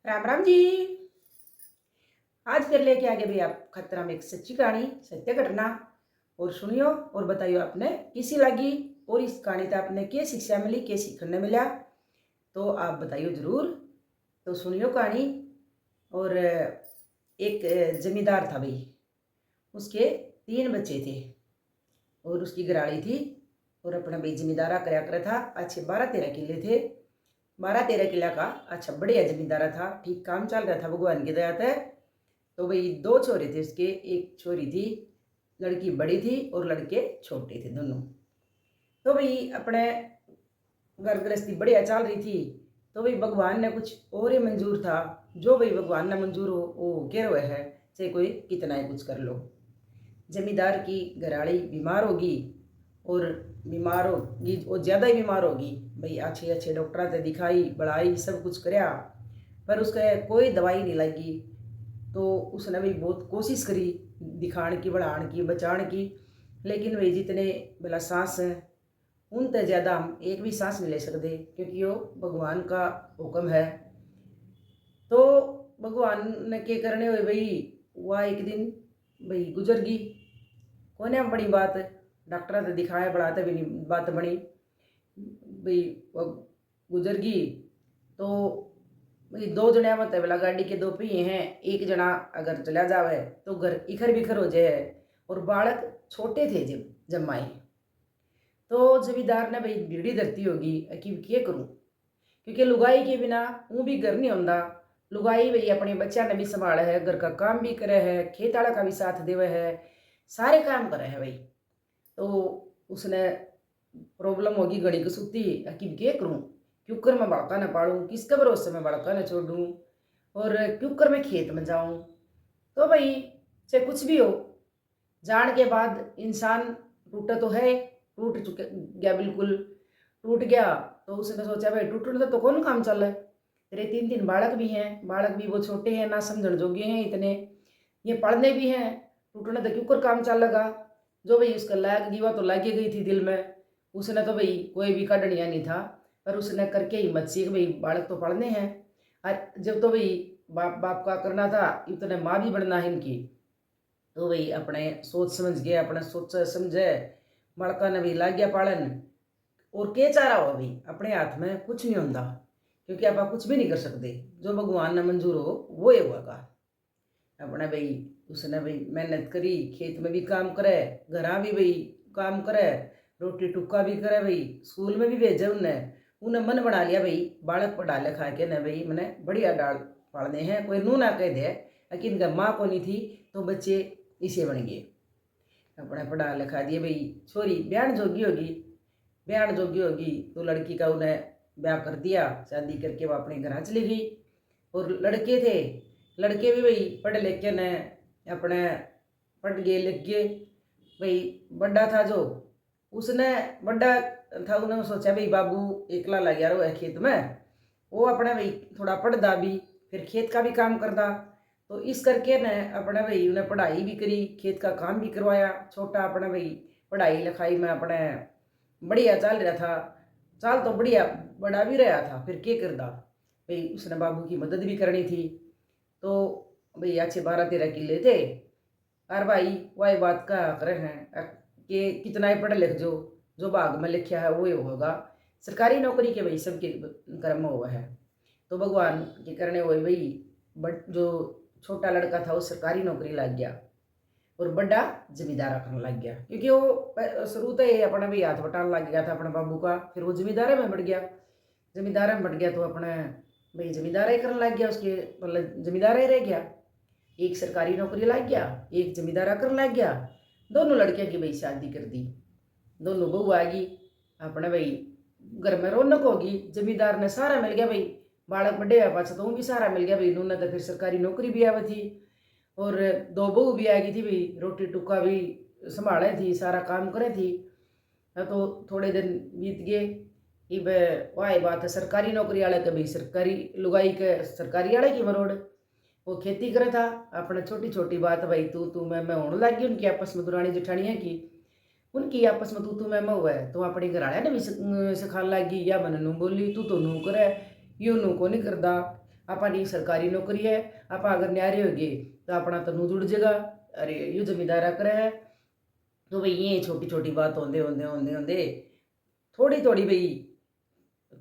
राम राम जी। आज फिर लेके आ गए भाई आप खतरा में एक सच्ची कहानी, सत्य घटना। और सुनियो और बताइयो आपने किसी लगी, और इस कहानी से आपने क्या शिक्षा मिली, क्या सीखने मिला, तो आप बताइयो जरूर। तो सुनियो कहानी। और एक जमींदार था भाई, उसके 3 बच्चे थे और उसकी घराड़ी थी। और अपना भाई जमींदारा करया करे था। अच्छे 12-13 किले थे। 12-13 किला का अच्छा बढ़िया जमींदारा था। ठीक काम चल रहा था भगवान की दया से। तो भाई 2 छोरे थे उसके, एक छोरी थी, लड़की बड़ी थी और लड़के छोटे थे दोनों। तो भाई अपने घर गृहस्थी बढ़िया चल रही थी। तो भाई भगवान ने कुछ और ही मंजूर था। जो भाई भगवान ने मंजूर हो वो कह रहे है, चाहे कोई कितना ही कुछ कर लो। जमींदार की घराड़ी बीमार होगी, और बीमार होगी और ज़्यादा ही बीमार होगी। भाई अच्छे अच्छे डॉक्टर से दिखाई बढ़ाई सब कुछ कराया, पर उसका कोई दवाई नहीं लगी। तो उसने भी बहुत कोशिश करी दिखाने की, बढ़ाने की, बचाने की, लेकिन वही जितने भला सांस हैं उनसे ज़्यादा हम एक भी सांस नहीं ले सकते, क्योंकि वो भगवान का हुक्म है। तो भगवान ने के करने हुए भाई, वह एक दिन भाई गुजर गई। कोने में बड़ी बात, डॉक्टर से दिखाया बढ़ाते भी नहीं बात बनी। भाई वो गुजर गई। तो भाई 2 जने मत है, बोला गाड़ी के 2 पहिए हैं, एक जना अगर चला जावे तो घर इखर बिखर हो जाए। और बालक छोटे थे जब जमाए। तो जमींदार ने भाई भीड़ी धरती होगी कि क्या करूं, क्योंकि लुगाई के बिना वो भी घर नहीं होंदा। लुगाई भाई अपने बच्चा ने भी संभाला है, घर का काम भी करे है, खेत आला का भी साथ देवे है, सारे काम करे है भाई। तो उसने प्रॉब्लम होगी घड़ी को सुती कि क्या करूं, क्योंकर मैं बाड़का न पालूं, किसके भरोसे मैं बाड़का न छोड़ूं, और क्योंकर मैं खेत में जाऊं। तो भाई चाहे कुछ भी हो, जान के बाद इंसान टूटा तो है, टूट चुके गया, बिल्कुल टूट गया। तो उसने सोचा भाई टूटने तो कौन काम चल रहा है, तेरे 3-3 बालक भी हैं, बालक भी वो छोटे हैं ना समझण जोगे हैं इतने, ये पढ़ने भी हैं, टूटने तो क्यों कर काम चल लगा। जो भाई उसका लायक जीवा तो लागे गई थी दिल में। उसने तो भाई कोई भी काढ़निया नहीं था, पर उसने करके हिम्मत सीख भाई बालक तो पढ़ने हैं। और जब तो भाई बाप बाप का करना था, इतने माँ भी बनना है इनकी। तो भाई अपने सोच समझ गए, अपने सोच समझे, बालका ने भी लाग गया पालन। और के चारा हो भाई, अपने हाथ में कुछ नहीं होता, क्योंकि आप कुछ भी नहीं कर सकते। जो भगवान ने मंजूर हो वो ही होगा। अपने भाई उसने भाई मेहनत करी, खेत में भी काम करे, घरा भी भाई काम करे, रोटी टुक्का भी करे भाई, स्कूल में भी भेजे उन्हें। उन्हें मन बना लिया भाई बालक पढ़ा लिखा के न भाई मैंने बढ़िया डाल पढ़ने हैं, कोई नू ना कह दे। लेकिन इनका माँ को नहीं थी तो बच्चे इसे बन गए। अपने पढ़ा लिखा दिए भाई, छोरी ब्याह जोगी होगी, ब्याह जोगी होगी तो लड़की का उन्हें ब्याह कर दिया, शादी करके वो अपने घर चली गई। और लड़के थे, लड़के भी भाई पढ़े लिखे ने अपने पढ़ गए लिख गए। भाई बड़ा था जो, उसने बड़ा था, उन्होंने सोचा भाई बाबू एकला लग गया है खेत में, वो अपने भाई थोड़ा पढ़दा भी, फिर खेत का भी काम करदा। तो इस करके ने अपने भाई उन्हें पढ़ाई भी करी, खेत का काम भी करवाया। छोटा अपने भाई पढ़ाई लिखाई में अपने बढ़िया चल रहा था, चाल तो बढ़िया बड़ा भी रहा था। फिर क्या करदा भाई, उसने बाबू की मदद भी करनी थी। तो भाई अच्छे 12-13 किले थे। और भाई वही बात का करे हैं कि कितना ही पढ़ लिख जो भाग में लिखा है वो ही होगा। सरकारी नौकरी के भाई सबके कर्म हुआ है। तो भगवान के करने हुए भाई बट जो छोटा लड़का था वो सरकारी नौकरी लग गया, और बड़ा जमींदारा करने लग गया, क्योंकि वो शुरू तो ये अपना भी हाथ बटाने लग गया था अपने बाबू का। फिर वो जमींदारे में बढ़ गया, जमींदारे में बढ़ गया तो अपने भाई जमींदारा ही करने लग गया, उसके मतलब जमींदारा ही रह गया। एक सरकारी नौकरी लग गया, एक जमींदारा करने लग गया। दोनों लड़कियों की भाई शादी कर दी, दोनों बहू आ गई। अपने भाई घर में रौनक होगी, जमींदार ने सारा मिल गया भाई, बालक बड़े है पाछा तो भी सारा मिल गया भाई, इन्होंने तो फिर सरकारी नौकरी भी आवी थी। और 2 बहू भी आ गई थी भाई, रोटी टुक्का भी संभाले थी, सारा काम करे थी। तो थोड़े दिन बीत गए। इब वही बात है सरकारी नौकरी वाले के भाई, सरकारी लुगाई के सरकारी वाले की मरोड़, वो खेती करे था। अपने छोटी छोटी बात भाई तू मैं होने लग गई उनकी आपस में, दुरानी जेठानिया की, उनकी आपस में तू मैं हुआ है। तो अपने घराया ने भी सिखाने लग गई, या मन नू बोली तू तो नू करे, यू नू को नहीं करदा। अपनी सरकारी नौकरी है, आप अगर न्यारे हो गए तो अपना तनु जुड़ जाएगा। अरे यू जमींदारा करे है तो भाई ये छोटी छोटी बात होंदे होंदे होंदे होंदे थोड़ी थोड़ी भाई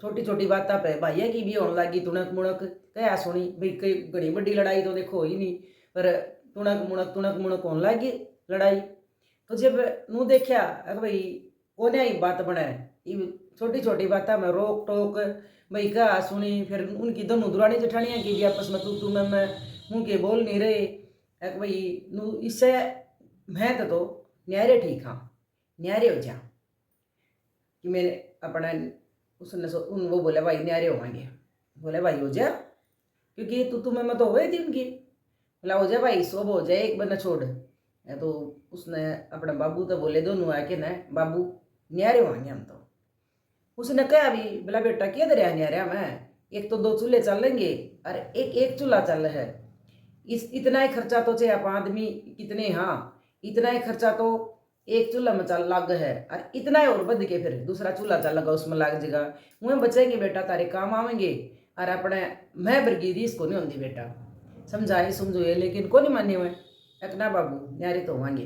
छोटी छोटी बातों पे भाइया की भी होने लगी तुणक मुणक। क्या सुनी भाई कई घड़ी बड़ी लड़ाई तो देखो ही नहीं, पर तुणक मुणक होने लगी लड़ाई। तो जब नू देखा अगर भाई कोने ही बात बने छोटी छोटी बातों में रोक टोक भाई क्या सुनी, फिर उनकी दोनों दुरानी जेठानियाँ की भी आपस में तू मैं मुँह के बोल नहीं रहे। एक भाई नू इससे मैं तो न्यारे ठीक हाँ न्यारे हो जा कि मेरे अपना उसने उन वो बोले भाई न्यारे होंगे, बोले भाई हो जा क्योंकि तू मैं तो हो गई थी उनकी। बोला हो जा भाई सब हो जाए एक बना छोड़। तो उसने अपने बाबू तो बोले दोनों आके ना बाबू न्यारे होंगे हम तो। उसने कहा भी बोला बेटा क्या दरिया न्यारे में एक तो 2 चूल्हे चल लेंगे और एक चूल्हा चल है इस इतना ही खर्चा तो चाहे आप आदमी कितने हाँ इतना ही खर्चा तो एक चूल्हा में चल लग है और इतना ही और बद के फिर दूसरा चूल्हा चल लगा उसमें लग जाएगा वह बचेंगे बेटा तारे काम आवेंगे। और अपने मैं बरगी रीस को नहीं होंगी बेटा समझाए समझोए लेकिन को नहीं माने हुए एक ना बाबू न्यारे तो होंगे।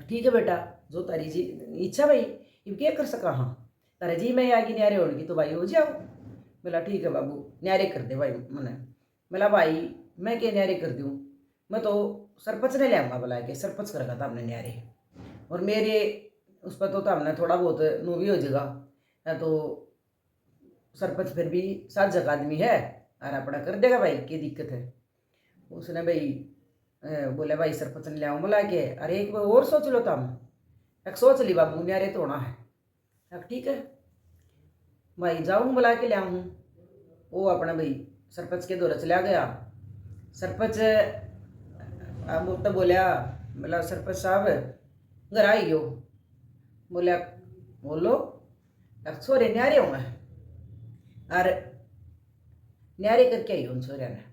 ठीक है बेटा जो तारी जी इच्छा भाई ये क्या कर सका हाँ तारे जी मैं आगे न्यारे होगी तो भाई हो जाओ। बोला ठीक है बाबू न्यारे कर दे भाई मैंने। बोला भाई मैं क्या न्यारे कर दूँ मैं तो सरपंच ने लिया बोला के सरपंच करेगा था हमने न्यारे और मेरे उस पर तो हमने थोड़ा बहुत नू भी हो जाएगा तो सरपंच फिर भी साझक आदमी है और अपना कर देगा भाई क्या दिक्कत है। उसने भाई बोले भाई सरपंच ने लिया बुला के अरे एक बार और सोच लो तुम एक सोच ली बाबू न्यारे तो होना है। ठीक है भाई जाऊँ बुला के लिया हूँ। वो अपना भाई सरपंच के दौर चला गया। सरपंच अब तो बोला सरपंच साहब घर आई हो। बोला बोलो छोरे न्यारे हूँ मैं और न्यारे करके आई हूँ छोरे ने।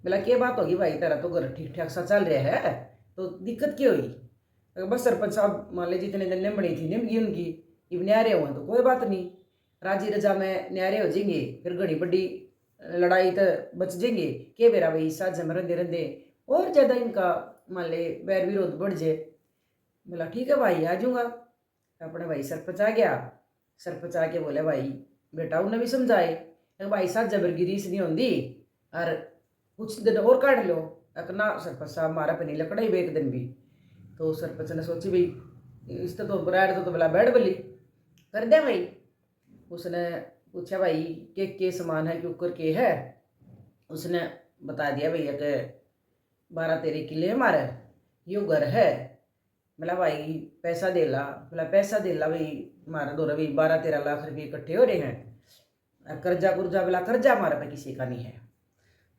बोला क्या बात होगी भाई तेरा तो घर ठीक ठाक सा चल रहा है तो दिक्कत क्या हुई। बस सरपंच साहब मान लीजिए जितने दिन बनी थी निमगी उनकी इब न्यारे हुए तो कोई बात नहीं राजी रजा में न्यारे हो जाएंगे फिर घड़ी बड़ी लड़ाई तो बच जाएंगे के बेरा भाई साझे में रंदे रंदे और ज़्यादा इनका मान ले बैर विरोध बढ़ जाए। बोला ठीक है भाई आ जाऊँगा। अपने भाई सरपंच आ गया। सरपंच आके बोले भाई बेटा उन्हें भी समझाए भाई साहब जबरगिरी से नहीं होंगी और कुछ दिन और काट लो ना सरपंच साहब मारा पे नहीं लकड़ा ही एक दिन भी। तो सरपंच ने सोची भाई इस तो बराड़ तो बोला बैठ बली कर दे भाई। उसने पूछा भाई के सामान है कि ऊपर के है। उसने बता दिया भैया के 12-13 किले हमारे यो घर है। बोला भाई पैसा दे ला। बोला पैसा दे ला भाई हमारे दो भाई 12-13 लाख रुपये इकट्ठे हो रहे हैं कर्जा कुर्जा। बोला कर्जा हमारे पे किसी का नहीं है।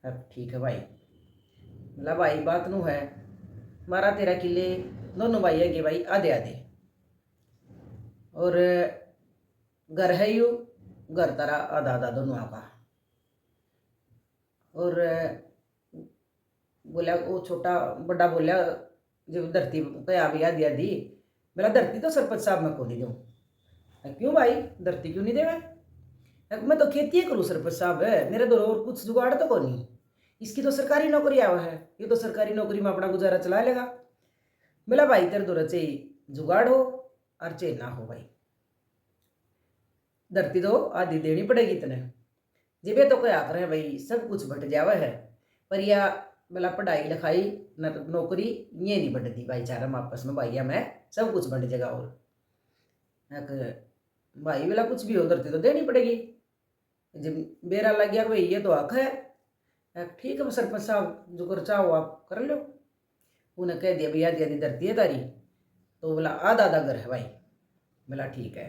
अब ठीक है भाई। बोला भाई बात नू है 12-13 किले दोनों भाई है कि भाई आधे आधे और घर है यू घर तारा आधा आधा दोनों का। और बोला वो छोटा बड़ा बोला जब धरती पे आ भी आधी आधी। बोला धरती तो सरपंच साहब मैं को नहीं दूँ। क्यों भाई धरती क्यों नहीं देवे। मैं तो खेती करूँ सरपंच साहब है मेरे दो और कुछ जुगाड़ तो को नहीं इसकी तो सरकारी नौकरी आवा है ये तो सरकारी नौकरी में अपना गुजारा चला लेगा। बोला भाई तेरे दो चाहे जुगाड़ हो और चाहे ना हो भाई धरती तो आधी देनी पड़ेगी इतने जिबे तो क्या करें भाई सब कुछ बट जावा है पर या बोला पढ़ाई लिखाई नौकरी ये नहीं बढ़ती भाईचारा में आपस में भैया मैं सब कुछ बढ़ जाएगा। और भाई बोला कुछ भी हो धरती तो देनी पड़ेगी जब बेरा लग गया भाई ये तो हक है। ठीक है सरपंच साहब जो कर चाहो आप कर लो। उन्हें कह दिया भैया आधी धरती है तारी तो बोला आधा आधा घर है भाई। बोला ठीक है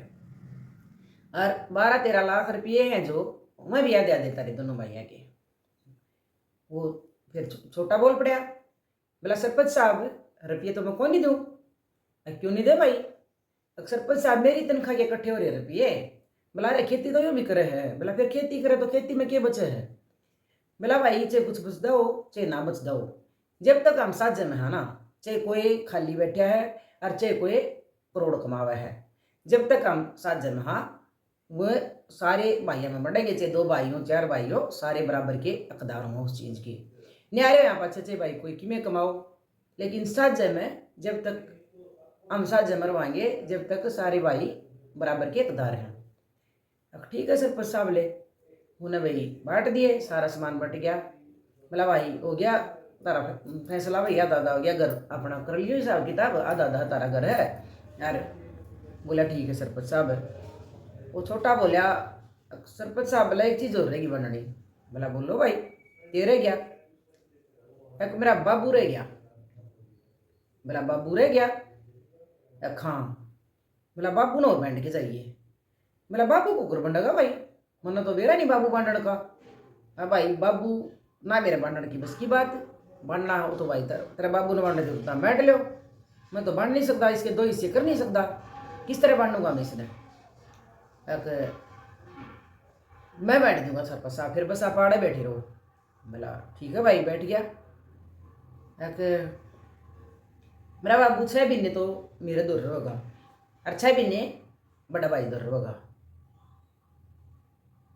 और 12-13 लाख रुपये हैं जो मैं भी आधे आधे तारे दोनों भैया के। वो फिर छोटा बोल पड़ा। बोला सरपंच साहब रुपये तो मैं कौन नहीं दूँ। क्यों नहीं दे भाई। सरपंच साहब मेरी तनख्वाह के इकट्ठे हो रहे रुपये। बोला अरे खेती तो यूँ भी करे है। बोला फिर खेती करे तो खेती में क्या बचे है। बोला भाई चाहे कुछ बच दो चाहे ना बच दो जब तक हम साझे में है ना चाहे कोई खाली बैठा है और चाहे कोई करोड़ कमावा है जब तक हम साझे में हाँ वह सारे भाइयों में बढ़ेंगे, चाहे 2 भाई हो 4 भाई हो, सारे बराबर के हकदार हों उस चीज़ के। न्यारे यहाँ पर अच्छे भाई कोई किमें कमाओ, लेकिन साझे में जब तक हम साझे मरवाएंगे जब तक सारे भाई बराबर के हकदार हैं। अब ठीक है सरपंच साहब ले उन्हें भाई बांट दिए, सारा सामान बट गया। बोला भाई हो गया तारा फैसला, भैया दादा हो गया, घर अपना कर लियो हिसाब किताब, आधा आधा तारा घर है यार। बोला ठीक है सरपंच साहब। वो छोटा बोला सरपंच साहब बोला एक चीज़ और रहेगी बननी। बोला बोलो भाई, तेरे गया एक मेरा बाबू रह गया। बोला बाबू रह गया एक, हाँ। बोला बाबू ना और बैंड के चाहिए। बोला बाबू को कर बंडेगा भाई, मना तो बेरा नहीं बाबू बांधण का। हाँ भाई बाबू ना मेरे बांधण की बस की बात, बांधना हो तो भाई तेरा बाबू ने बांधने देता बैठ लो, मैं तो बांध नहीं सकता, इसके 2 हिस्से कर नहीं सकता, किस तरह बांधूंगा मैं इसने। मैं बैठ दूंगा सरपंच साहब, फिर बस आप आड़े बैठे रहो। बोला ठीक है भाई, बैठ गया। मेरा बाबू 6 महीने तो मेरे दूर रहेगा और 6 महीने बड़ा भाई दूर रहेगा।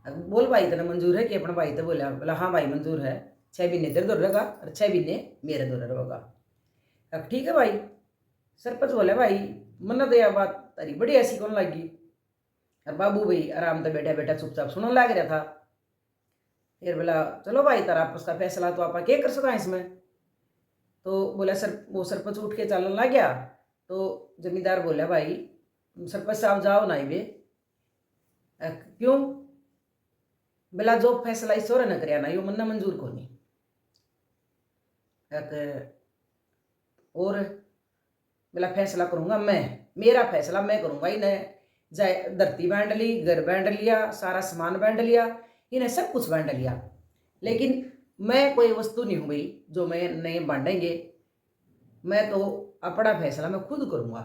बोल भाई तेरा मंजूर है कि अपना भाई तो बोला। बोला हाँ भाई मंजूर है, 6 महीने तेरे दूर रहेगा और 6 महीने मेरे दूर रहेगा। अब ठीक है भाई। सरपंच बोले भाई मन्ना तो यह बात तारी बड़ी ऐसी कौन लगी। और बाबू भाई आराम से बैठा बैठा चुपचाप सुनने लग रहा था। फिर बोला चलो भाई तारा आपस का फैसला तो आप क्या कर सका इसमें। तो बोला सर, वो सरपंच उठ के चलने लग गया। तो जमींदार बोला भाई सरपंच साहब जाओ ना वे। क्यों। बोला जो फैसला इस और न कर ना यो मन्ना मंजूर को नहीं। और बोला फैसला करूंगा मैं, मेरा फैसला मैं करूंगा। इन्हें जाए धरती बांट ली, घर बांट लिया, सारा सामान बांट लिया, इन्हें सब कुछ बांट लिया, लेकिन मैं कोई वस्तु नहीं हूं भाई जो मैं नहीं बांटेंगे। मैं तो अपना फैसला मैं खुद करूंगा।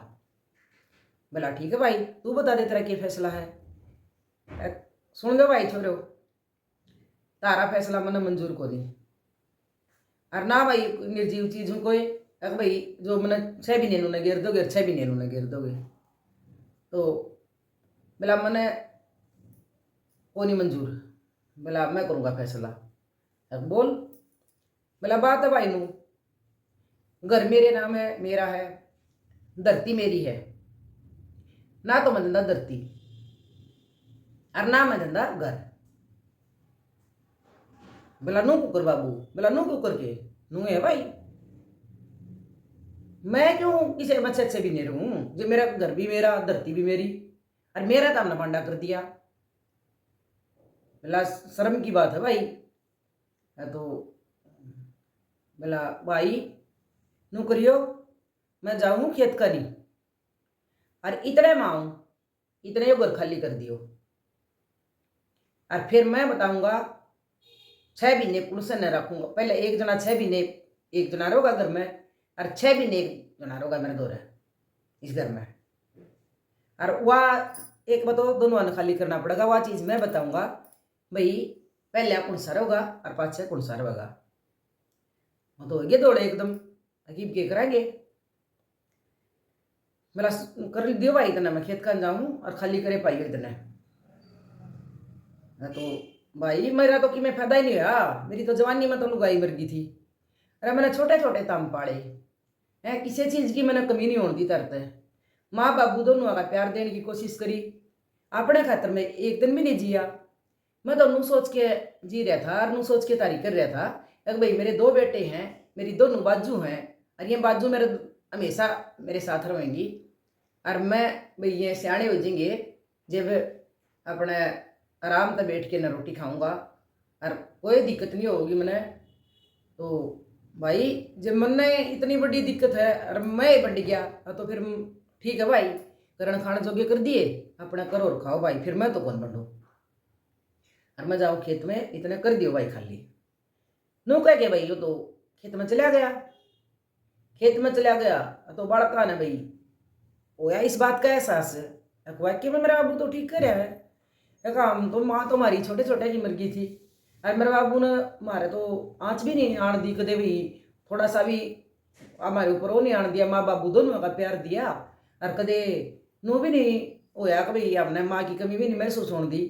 बोला ठीक है भाई, तू बता दे तेरा क्या फैसला है। सुन लो भाई छोरो, तारा फैसला मैंने मंजूर को दी और ना भाई निर्जीव चीज हूँ कोई। अगर भाई जो मैंने 6 महीने उन्हें गिर दोगे, 6 महीने उन्हें गिर दोगे, तो बोला मैंने को नहीं मंजूर। बोला मैं करूँगा फैसला। बोल। बोला बात है भाई नू, घर मेरे नाम है, मेरा है, धरती मेरी है, ना तो मैं धंधा धरती और ना मैं धंधा घर। बोला नू कुकर बाबू। बोला नू कुकर के नू है भाई, मैं क्यों किसी बच्चे से भी नहीं रहूं, जो मेरा घर भी मेरा, धरती भी मेरी, और मेरा तो हमने बांडा कर दिया। बोला शर्म की बात है भाई। तो बोला भाई नू करियो, मैं जाऊं खेत करी और इतने माऊं, इतने घर खाली कर दियो, और फिर मैं बताऊंगा 6 महीने पुलिस ने रखूंगा। पहले एक जना 6 महीने एक जना रहोगा घर में, और 6 महीने एक जना रहोगा मेरे दौरे इस घर में। और वह एक बताओ दोनों ने खाली करना पड़ेगा, वह चीज़ मैं बताऊंगा भाई। पहले कौन सा रहोगा और पाछे कौन सा रहेगा, वो तो होगे दौड़े एकदम अजीब के कराएंगे। मेरा कर दियो भाई इतना, मैं खेत का जाऊं और खाली करे पाइयो इतने। तो भाई मेरा तो कि मैं फायदा ही नहीं हुआ, मेरी तो जवानी में तो लुगाई मर गई थी। अरे मैंने छोटे छोटे ताम पाले हैं, किसी चीज़ की मैंने कमी नहीं होने दी तरते। माँ बाबू दोनों का प्यार देने की कोशिश करी, अपने खातर में एक दिन भी नहीं जिया। मैं तो नू सोच के जी रहा था और नू सोच के तारी कर रहा था कि भाई मेरे 2 बेटे हैं, मेरी दोनों बाजू हैं, और ये बाजू मेरे हमेशा मेरे साथ रहेंगी, और मैं भाई ये सियाने हो जाएंगे जब अपने आराम से बैठ के न रोटी खाऊंगा और कोई दिक्कत नहीं होगी मैंने। तो भाई जब मन इतनी बड़ी दिक्कत है और मैं बढ़ गया तो फिर ठीक है भाई, करण खाने जोगे कर दिए, अपना करो और खाओ भाई, फिर मैं तो कौन बढ़ू और मैं जाऊँ खेत में, इतने कर दियो भाई खाली। नू कह के भाई वो तो खेत में चला गया। खेत में चला गया तो बड़का ने भाई होया इस बात का एहसास, वाक्य में मेरा बाबू तो ठीक कर रहा है। हम तो माँ तो हमारी छोटे छोटे की मर गई थी, और मेरे बाबू ने मारे तो आँच भी नहीं आन दी कदे भी, थोड़ा सा भी हमारे ऊपर वो नहीं आन दिया। माँ बाबू दोनों का प्यार दिया, और कदे नू भी नहीं होया कि भाई हमने माँ की कमी भी नहीं महसूस होने दी।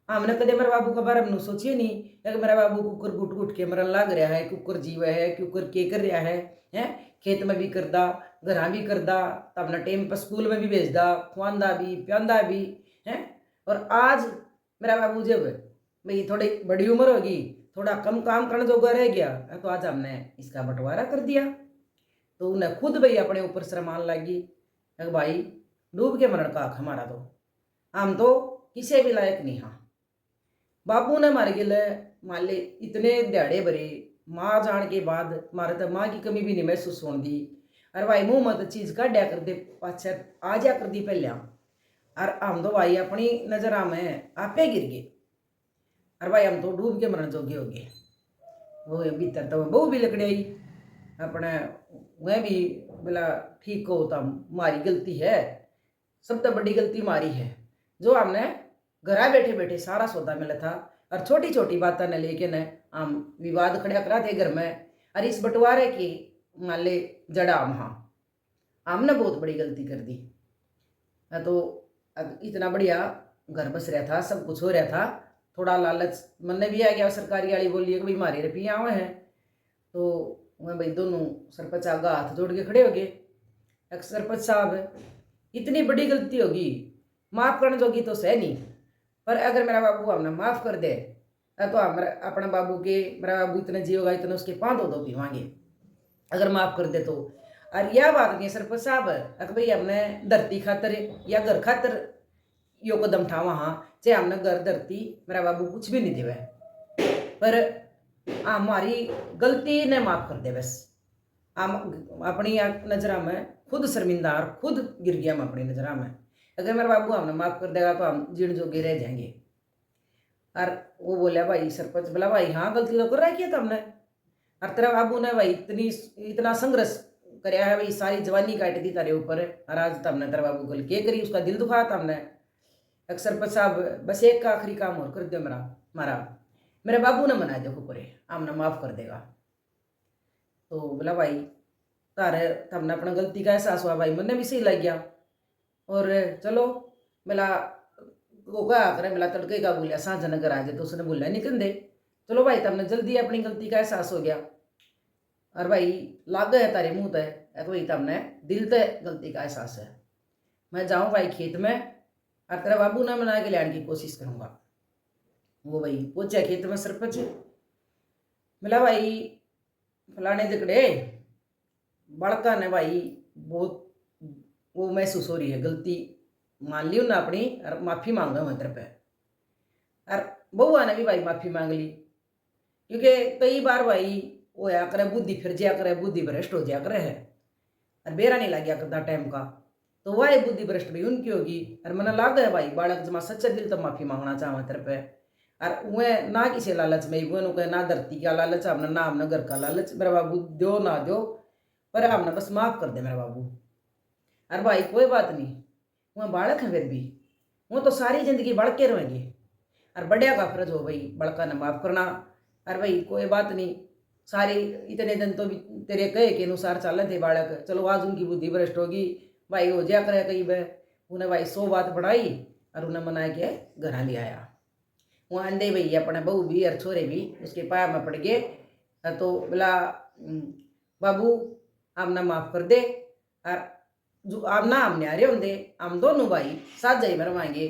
हमने कदे मेरे बाबू के बारे में सोचिए नहीं कि मेरा बाबू कुकर घुट घुट के मरन लग रहा है, कुकर जीवा है, कुकर के कर रहा है। खेत में भी करदा, घर भी करदा, तब ना टाइम पर स्कूल में भी भेजदा, खुआंदा भी प्यांदा भी है। और आज मेरा बाबू जब भाई थोड़ी बड़ी उम्र होगी, थोड़ा कम काम करने जोगा रह गया, तो आज हमने इसका बंटवारा कर दिया। तो उन्हें खुद भाई अपने ऊपर शर्मान लगी, भाई डूब के मरण का हक हमारा, तो हम तो किसी भी लायक नहीं। हाँ, बापू ने मारे गिले मान ले इतने दिहाड़े भरे, माँ जान के बाद मारे तो माँ की कमी भी नहीं महसूस होने दी। अरे भाई मुंह मत चीज काढ़िया कर दे, पाछे आ जा कर दी पहले। और हम तो भाई अपनी नजर में आपे गिर गए। अरे भाई हम तो डूब के मरण जोगे हो गए। वो भीतर तो बहु भी लकड़ी आई अपने, वह भी बोला ठीक हो, तो हमारी गलती है, सब तो बड़ी गलती मारी है जो हमने घर बैठे बैठे सारा सौदा मिला था, और छोटी छोटी बातें न लेके न हम विवाद खड़ा करा थे घर में। और इस बंटवारे की मान ले जड़ा हमने बहुत बड़ी गलती कर दी। तो इतना बढ़िया घर बस रहा था, सब कुछ हो रहा था, थोड़ा लालच मन में भी आ गया। सरकारी वाली बोली कि भाई मारे रुपये आवे हैं, तो वह भाई दोनों सरपंच आगा हाथ जोड़ के खड़े हो गए। एक सरपंच साहब, इतनी बड़ी गलती होगी माफ़ करने जोगी तो सह नहीं, पर अगर मेरा बाबू हमने माफ़ कर दे तो हमारा अपने बाबू के, मेरा बाबू इतने जियोगा इतने उसके 5 दो पीवांगे अगर माफ़ कर दे तो। और यह बात नहीं सरपंच साहब अगर भाई हमने धरती खातर या घर खातर यो कदम उठावा, हाँ चाहे हमने घर धरती मेरा बाबू कुछ भी नहीं देवे, पर हमारी गलती ने माफ़ कर दे बस। हम अपनी नज़र में खुद शर्मिंदा और खुद गिर गया हम अपनी नज़र में। अगर मेरा बाबू हमने माफ़ कर देगा तो हम जीण जोगे रह जाएंगे। और वो बोला भाई सरपंच बोला भाई हाँ गलती तो कर रहा है तुमने, और तेरा बाबू ने भाई इतना संघर्ष कराया है, भाई सारी जवानी काट दी तेरे ऊपर, और आज तुमने तेरा बाबू को के करी उसका दिल दुखाया तुमने। एक सरपंच साहब बस एक का आखिरी काम और कर दो मारा मेरे बाबू ने मना देखो करे हमने माफ़ कर देगा। तो बोला भाई तारे तुमने अपना गलती का एहसास हुआ, भाई मैंने भी सही लग गया। और चलो मिला वो क्या करे, मिला तड़के का बोलिया सांझ नगर आ जाए, तो उसने बोला निकल दे। चलो भाई तुमने जल्दी अपनी गलती का एहसास हो गया, और भाई लाग है तारे मुँह तय तो भाई तुमने दिल तय गलती का एहसास है। मैं जाऊँ भाई खेत में और तेरा बाबू ने मना के लाने की कोशिश करूँगा। वो भाई पहुंचा खेत में सरपंच, मिला भाई फलाने दिकड़े बड़का ने भाई बहुत वो महसूस हो रही है, गलती मान ली उन्हें अपनी और माफ़ी मांगा मैं तेरे पे। और बउआ ने भी भाई माफ़ी मांग ली, क्योंकि कई बार भाई वो या करे बुद्धि फिर जाया करे, बुद्धि भ्रष्ट हो जाया करे है, और बेरा नहीं लग गया करता टाइम का, तो वह बुद्धि भ्रष्ट भी उनकी होगी। और मैंने लाग है भाई बालक जमा सच्चा दिल तो माफ़ी मांगना चाहूँ तेरे पे। और वह ना किसी लालच में वो कहे ना धरती का लालच हमने ना हमने घर का लालच, मेरा बाबू दो ना दो पर हमने बस माफ़ कर दे मेरा बाबू। अरे भाई कोई बात नहीं, वह बालक है फिर भी वो तो सारी जिंदगी बढ़ के रहेंगे, और बढ़िया का फर्ज हो भाई बड़का ने माफ़ करना। अरे भाई कोई बात नहीं, सारी इतने दिन तो भी तेरे कहे के अनुसार चल थे बालक, चलो आज उनकी बुद्धि भ्रष्ट होगी भाई हो जाया करे कहीं वह उन्हें भाई 100 बात बढ़ाई और उन्हें मना के घर ले आया। वहाँ अंडे भाई अपने बहू भी और छोरे भी उसके पाया में पड़ गए। तो बोला बाबू हमने माफ़ कर दे, और जो आप ना हमने आ रहे होंगे हम दोनों भाई साथ जाई मरवाएंगे।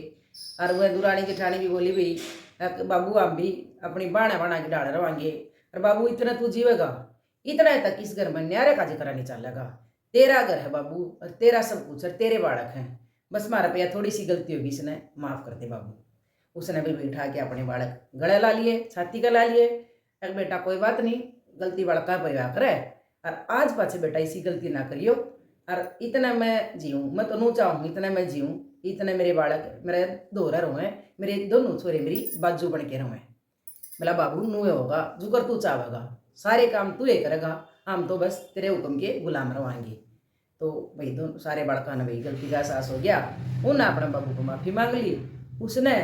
और वह दुरानी जेठानी भी बोली भाई बाबू हम भी अपनी बाणा बाणा के डाल रवाएंगे, और बाबू इतना तू जीवेगा इतना तक इस घर में न्यारे का जिक्र नहीं चलेगा, तेरा घर है बाबू और तेरा सब कुछ और तेरे बालक हैं, बस मारा पे थोड़ी सी गलती होगी इसने माफ़ कर दे बाबू। उसने भी बैठा के अपने बालक गले ला लिए, छाती का ला लिए, एक बेटा कोई बात नहीं गलती बड़का पैदा करे, और आज पाछे बेटा इसी गलती ना करियो, और इतना मैं जीऊँ मैं तो नू चाहूँ इतना मैं जीऊँ, इतने मेरे बालक मेरे दोहरा रोए, मेरे दोनों छोरे मेरी बाजू बन के रोए। बोला बाबू नू होगा जो कर तू चाहेगा, सारे काम तू ही करेगा, हम तो बस तेरे हुक्म के गुलाम रवाएंगे। तो भाई दोनों सारे बड़का ने भाई गलती का एहसास हो गया, उन्हें अपने बाबू को माफ़ी मांग ली, उसने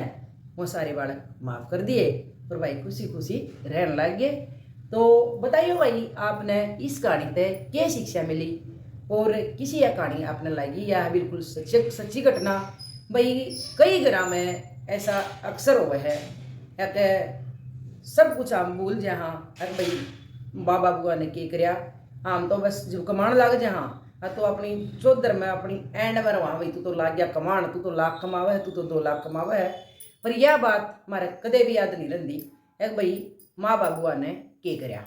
वो सारे बालक माफ़ कर दिए और भाई खुशी खुशी रहने लग गए। तो बताइए भाई आपने इस कहानी से क्या शिक्षा मिली, और किसी यह कहानी आपने लगी या बिल्कुल सच्ची घटना। भाई कई घर में ऐसा अक्सर हुआ है कि सब कुछ हम भूल जाए। हाँ अरे भाई बाबा बुआ ने की करया, हम तो बस जब कमाण लग जाए। हाँ तो अपनी चौधर में अपनी एंड में रहा भाई, तू तो लाग गया कमाण, तू तो लाख कमावे है, तू तो 2 लाख कमावे है। पर यह बात हमारे कदे भी याद नहीं रही है भाई माँ बाबुआ ने के करया।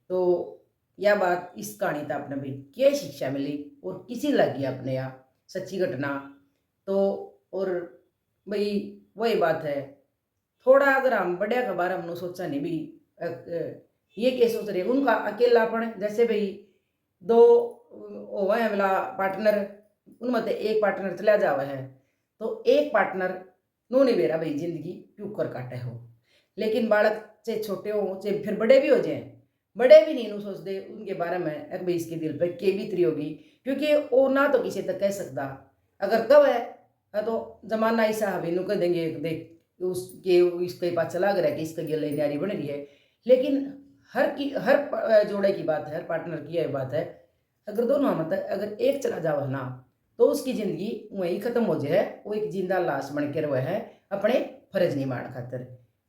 तो यह बात इस कहानी था अपने भाई क्या शिक्षा मिली और किसी लगी अपने यहाँ सच्ची घटना। तो और भाई वही बात है, थोड़ा अगर हम बढ़िया के बारे में सोचा नहीं भी ये क्या सोच रहे उनका अकेलापन, जैसे भाई 2 हुआ है वाला पार्टनर, उनमें से एक पार्टनर चला जावा है तो एक पार्टनर नो नहीं बेरा भाई जिंदगी क्यों कर काटे हो। लेकिन बालक चाहे छोटे हो चाहे फिर बड़े भी हो जाए, बड़े भी नहीं सोचते उनके बारे में अरे भाई इसके दिल पे के बीतरी होगी, क्योंकि वो ना तो किसी तक कह सकता। अगर कब है तो जमाना ऐसा हवे नु कह देंगे देख उसके इसके पास चला गया कि इसका गले न्यारी बन रही है। लेकिन हर जोड़े की बात है, हर पार्टनर की यह बात है, अगर दोनों मतलब अगर एक चला जाओ ना तो उसकी जिंदगी वहीं खत्म हो जाए, वो एक जिंदा लाश बन के रहे है अपने फर्ज निभाने खातर।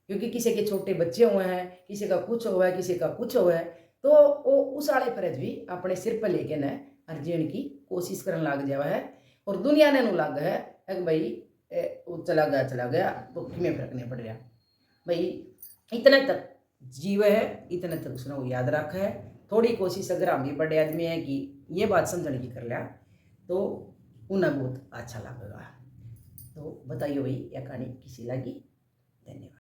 क्योंकि किसी के छोटे बच्चे हुए हैं, किसी का कुछ हुआ है, किसी का कुछ हुआ है, तो वो उस वाले फर्ज भी अपने सिर पर लेके न हर जीने की कोशिश करने लग जावा है। और दुनिया ने नु लग है कि भाई वो चला गया तो किमें फर्क नहीं पड़ रहा भाई, इतने तक जीव है, इतने तक उसने वो याद रखा है। थोड़ी कोशिश अगर हम भी बड़े आदमी है कि ये बात समझने की कर लिया तो उन्हें बहुत अच्छा लगेगा। तो बताइए भाई यह कहानी किसी लगी। धन्यवाद।